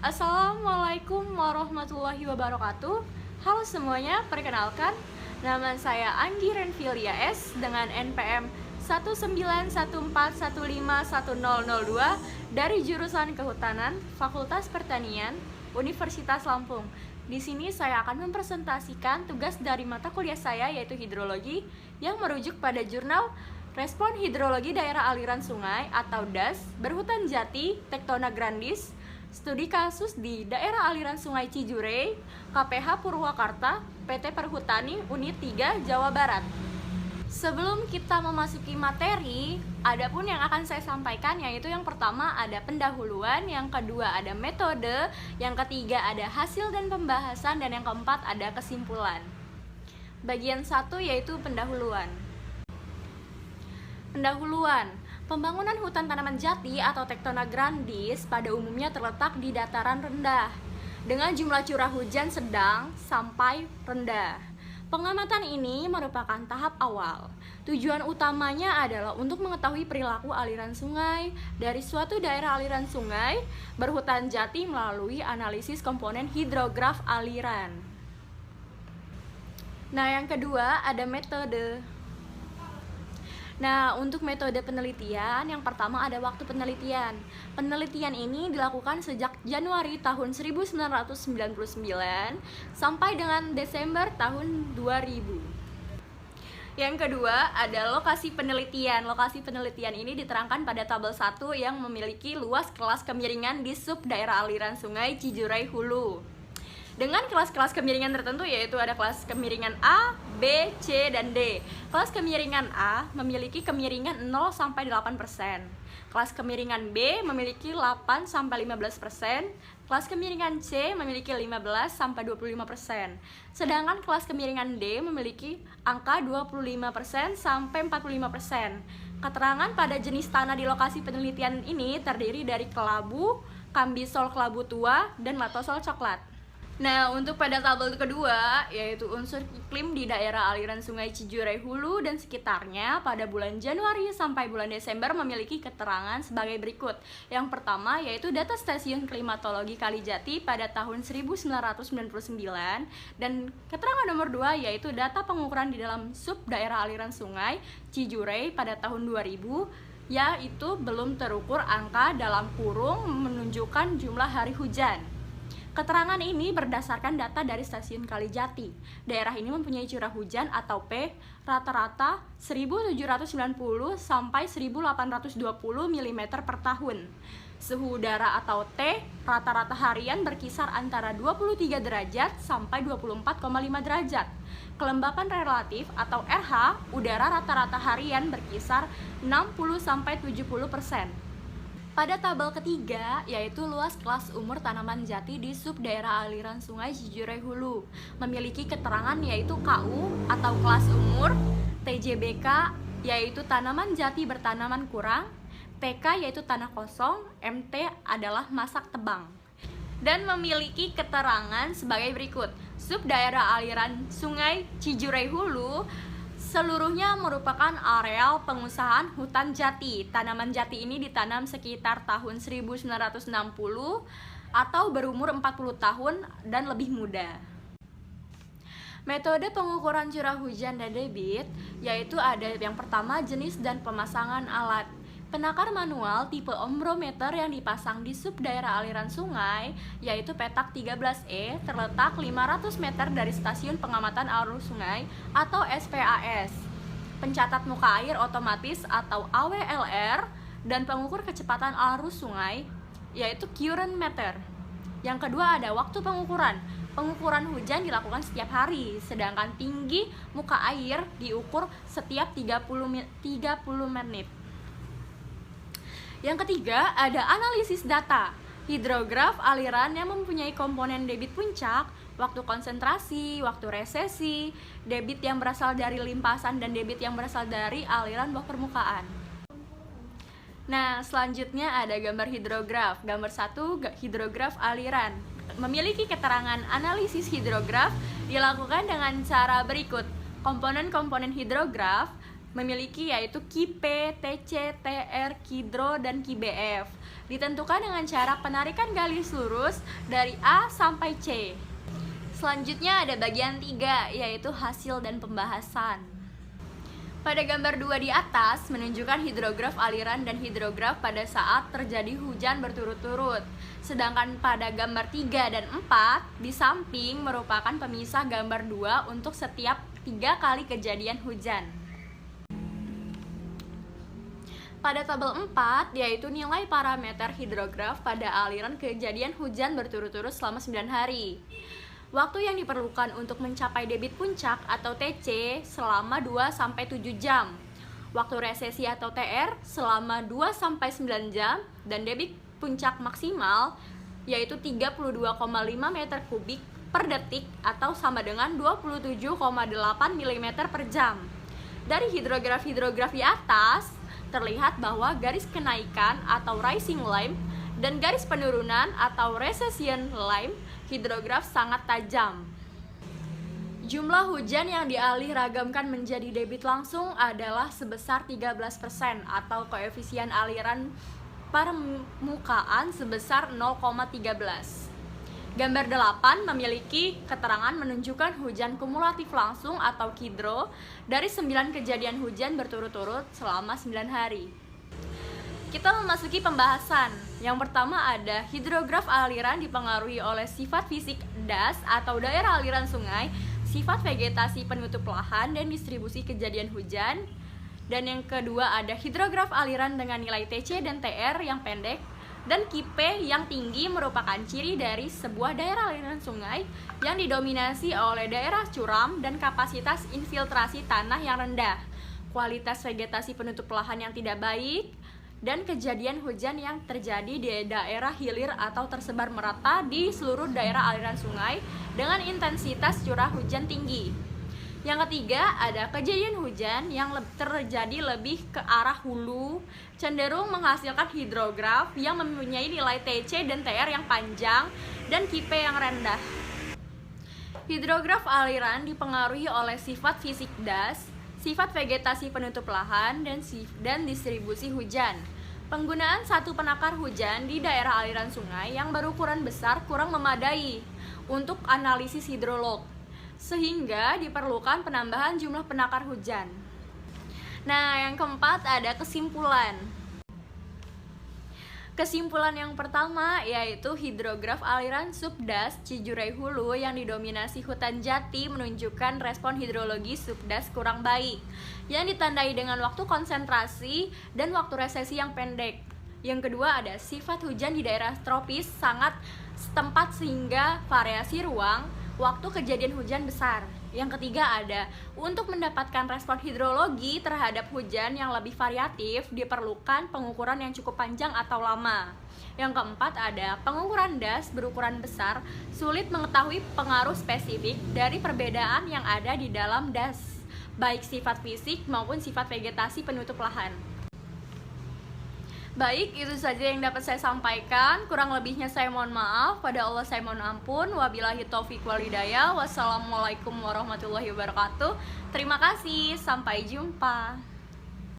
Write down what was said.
Assalamualaikum warahmatullahi wabarakatuh. Halo semuanya, perkenalkan nama saya Anggi Renfilia S dengan NPM 19141510002 dari jurusan Kehutanan, Fakultas Pertanian, Universitas Lampung. Di sini saya akan mempresentasikan tugas dari mata kuliah saya yaitu hidrologi yang merujuk pada jurnal Respon Hidrologi Daerah Aliran Sungai atau DAS, Berhutan Jati, Tectona Grandis, Studi kasus di daerah aliran Sungai Cijurei, KPH Purwakarta, PT Perhutani, Unit 3, Jawa Barat. Sebelum kita memasuki materi, ada pun yang akan saya sampaikan, yaitu yang pertama ada pendahuluan, yang kedua ada metode, yang ketiga ada hasil dan pembahasan, dan yang keempat ada kesimpulan. Bagian 1 yaitu pendahuluan. Pembangunan hutan tanaman jati atau Tectona Grandis pada umumnya terletak di dataran rendah dengan jumlah curah hujan sedang sampai rendah. Pengamatan ini merupakan tahap awal. Tujuan utamanya adalah untuk mengetahui perilaku aliran sungai dari suatu daerah aliran sungai berhutan jati melalui analisis komponen hidrograf aliran. Nah, yang kedua ada metode. Nah, untuk metode penelitian, yang pertama ada waktu penelitian. Penelitian ini dilakukan sejak Januari tahun 1999 sampai dengan Desember tahun 2000. Yang kedua ada lokasi penelitian. Lokasi penelitian ini diterangkan pada tabel 1 yang memiliki luas kelas kemiringan di sub daerah aliran Sungai Cijurei Hulu. Dengan kelas-kelas kemiringan tertentu, yaitu ada kelas kemiringan A, B, C, dan D. Kelas kemiringan A memiliki kemiringan 0 sampai 8%. Kelas kemiringan B memiliki 8 sampai 15%. Kelas kemiringan C memiliki 15 sampai 25%. Sedangkan kelas kemiringan D memiliki angka 25% sampai 45%. Keterangan pada jenis tanah di lokasi penelitian ini terdiri dari kelabu, kambisol kelabu tua, dan latosol coklat. Nah, untuk pada tabel kedua, yaitu unsur iklim di daerah aliran Sungai Cijurei Hulu dan sekitarnya pada bulan Januari sampai bulan Desember memiliki keterangan sebagai berikut. Yang pertama yaitu data Stasiun Klimatologi Kalijati pada tahun 1999, dan keterangan nomor 2 yaitu data pengukuran di dalam sub daerah aliran Sungai Cijurei pada tahun 2000, yaitu belum terukur angka dalam kurung menunjukkan jumlah hari hujan. Keterangan ini berdasarkan data dari Stasiun Kalijati. Daerah ini mempunyai curah hujan atau P rata-rata 1790 sampai 1820 mm per tahun. Suhu udara atau T rata-rata harian berkisar antara 23 derajat sampai 24,5 derajat. Kelembapan relatif atau RH udara rata-rata harian berkisar 60 sampai 70%. Pada tabel ketiga, yaitu luas kelas umur tanaman jati di sub daerah aliran Sungai Cijurei Hulu, memiliki keterangan yaitu KU atau kelas umur, TJBK yaitu tanaman jati bertanaman kurang, TK yaitu tanah kosong, MT adalah masak tebang. Dan memiliki keterangan sebagai berikut. Sub daerah aliran Sungai Cijurei Hulu seluruhnya merupakan areal pengusahaan hutan jati. Tanaman jati ini ditanam sekitar tahun 1960 atau berumur 40 tahun dan lebih muda. Metode pengukuran curah hujan dan debit yaitu ada yang pertama jenis dan pemasangan alat. Penakar manual tipe ombrometer yang dipasang di sub daerah aliran sungai yaitu petak 13E terletak 500 meter dari Stasiun Pengamatan Arus Sungai atau SPAS. Pencatat muka air otomatis atau AWLR dan pengukur kecepatan arus sungai yaitu current meter. Yang kedua ada waktu pengukuran. Pengukuran hujan dilakukan setiap hari, sedangkan tinggi muka air diukur setiap 30 menit. Yang ketiga, ada analisis data. Hidrograf aliran yang mempunyai komponen debit puncak, waktu konsentrasi, waktu resesi, debit yang berasal dari limpasan, dan debit yang berasal dari aliran bawah permukaan. Nah, selanjutnya ada gambar hidrograf. Gambar 1, hidrograf aliran. Memiliki keterangan analisis hidrograf dilakukan dengan cara berikut. Komponen-komponen hidrograf memiliki yaitu KIP, TC, TR, KIDRO, dan KIBF. Ditentukan dengan cara penarikan garis lurus dari A sampai C. Selanjutnya ada bagian 3, yaitu hasil dan pembahasan. Pada gambar 2 di atas menunjukkan hidrograf aliran dan hidrograf pada saat terjadi hujan berturut-turut. Sedangkan pada gambar 3 dan 4 di samping merupakan pemisah gambar 2 untuk setiap 3 kali kejadian hujan. Pada tabel 4 yaitu nilai parameter hidrograf pada aliran kejadian hujan berturut-turut selama 9 hari. Waktu yang diperlukan untuk mencapai debit puncak atau TC selama 2-7 jam. Waktu resesi atau TR selama 2-9 jam dan debit puncak maksimal yaitu 32,5 meter kubik per detik atau sama dengan 27,8 mm per jam. Dari hidrograf di atas terlihat bahwa garis kenaikan atau rising line dan garis penurunan atau recession line hidrograf sangat tajam. Jumlah hujan yang dialih-ragamkan menjadi debit langsung adalah sebesar 13% atau koefisien aliran permukaan sebesar 0,13. Gambar 8 memiliki keterangan menunjukkan hujan kumulatif langsung atau KIDRO dari 9 kejadian hujan berturut-turut selama 9 hari. Kita memasuki pembahasan. Yang pertama ada hidrograf aliran dipengaruhi oleh sifat fisik das atau daerah aliran sungai, sifat vegetasi penutup lahan, dan distribusi kejadian hujan. Dan yang kedua ada hidrograf aliran dengan nilai TC dan TR yang pendek, dan KIP yang tinggi merupakan ciri dari sebuah daerah aliran sungai yang didominasi oleh daerah curam dan kapasitas infiltrasi tanah yang rendah, kualitas vegetasi penutup lahan yang tidak baik, dan kejadian hujan yang terjadi di daerah hilir atau tersebar merata di seluruh daerah aliran sungai dengan intensitas curah hujan tinggi. Yang ketiga ada kejadian hujan yang terjadi lebih ke arah hulu, cenderung menghasilkan hidrograf yang mempunyai nilai TC dan TR yang panjang dan KIP yang rendah. Hidrograf aliran dipengaruhi oleh sifat fisik das, sifat vegetasi penutup lahan, dan distribusi hujan. Penggunaan satu penakar hujan di daerah aliran sungai yang berukuran besar kurang memadai untuk analisis hidrolog, sehingga diperlukan penambahan jumlah penakar hujan. Nah, yang keempat ada kesimpulan. Kesimpulan yang pertama yaitu hidrograf aliran subdas Cijurai Hulu yang didominasi hutan jati menunjukkan respon hidrologi subdas kurang baik yang ditandai dengan waktu konsentrasi dan waktu resesi yang pendek. Yang kedua ada sifat hujan di daerah tropis sangat setempat sehingga variasi ruang waktu kejadian hujan besar. Yang ketiga ada untuk mendapatkan respon hidrologi terhadap hujan yang lebih variatif diperlukan pengukuran yang cukup panjang atau lama. Yang keempat ada pengukuran das berukuran besar sulit mengetahui pengaruh spesifik dari perbedaan yang ada di dalam das, baik sifat fisik maupun sifat vegetasi penutup lahan. Baik, itu saja yang dapat saya sampaikan. Kurang lebihnya saya mohon maaf. Pada Allah saya mohon ampun. Wabillahi taufiq wal hidayah. Wassalamualaikum warahmatullahi wabarakatuh. Terima kasih. Sampai jumpa.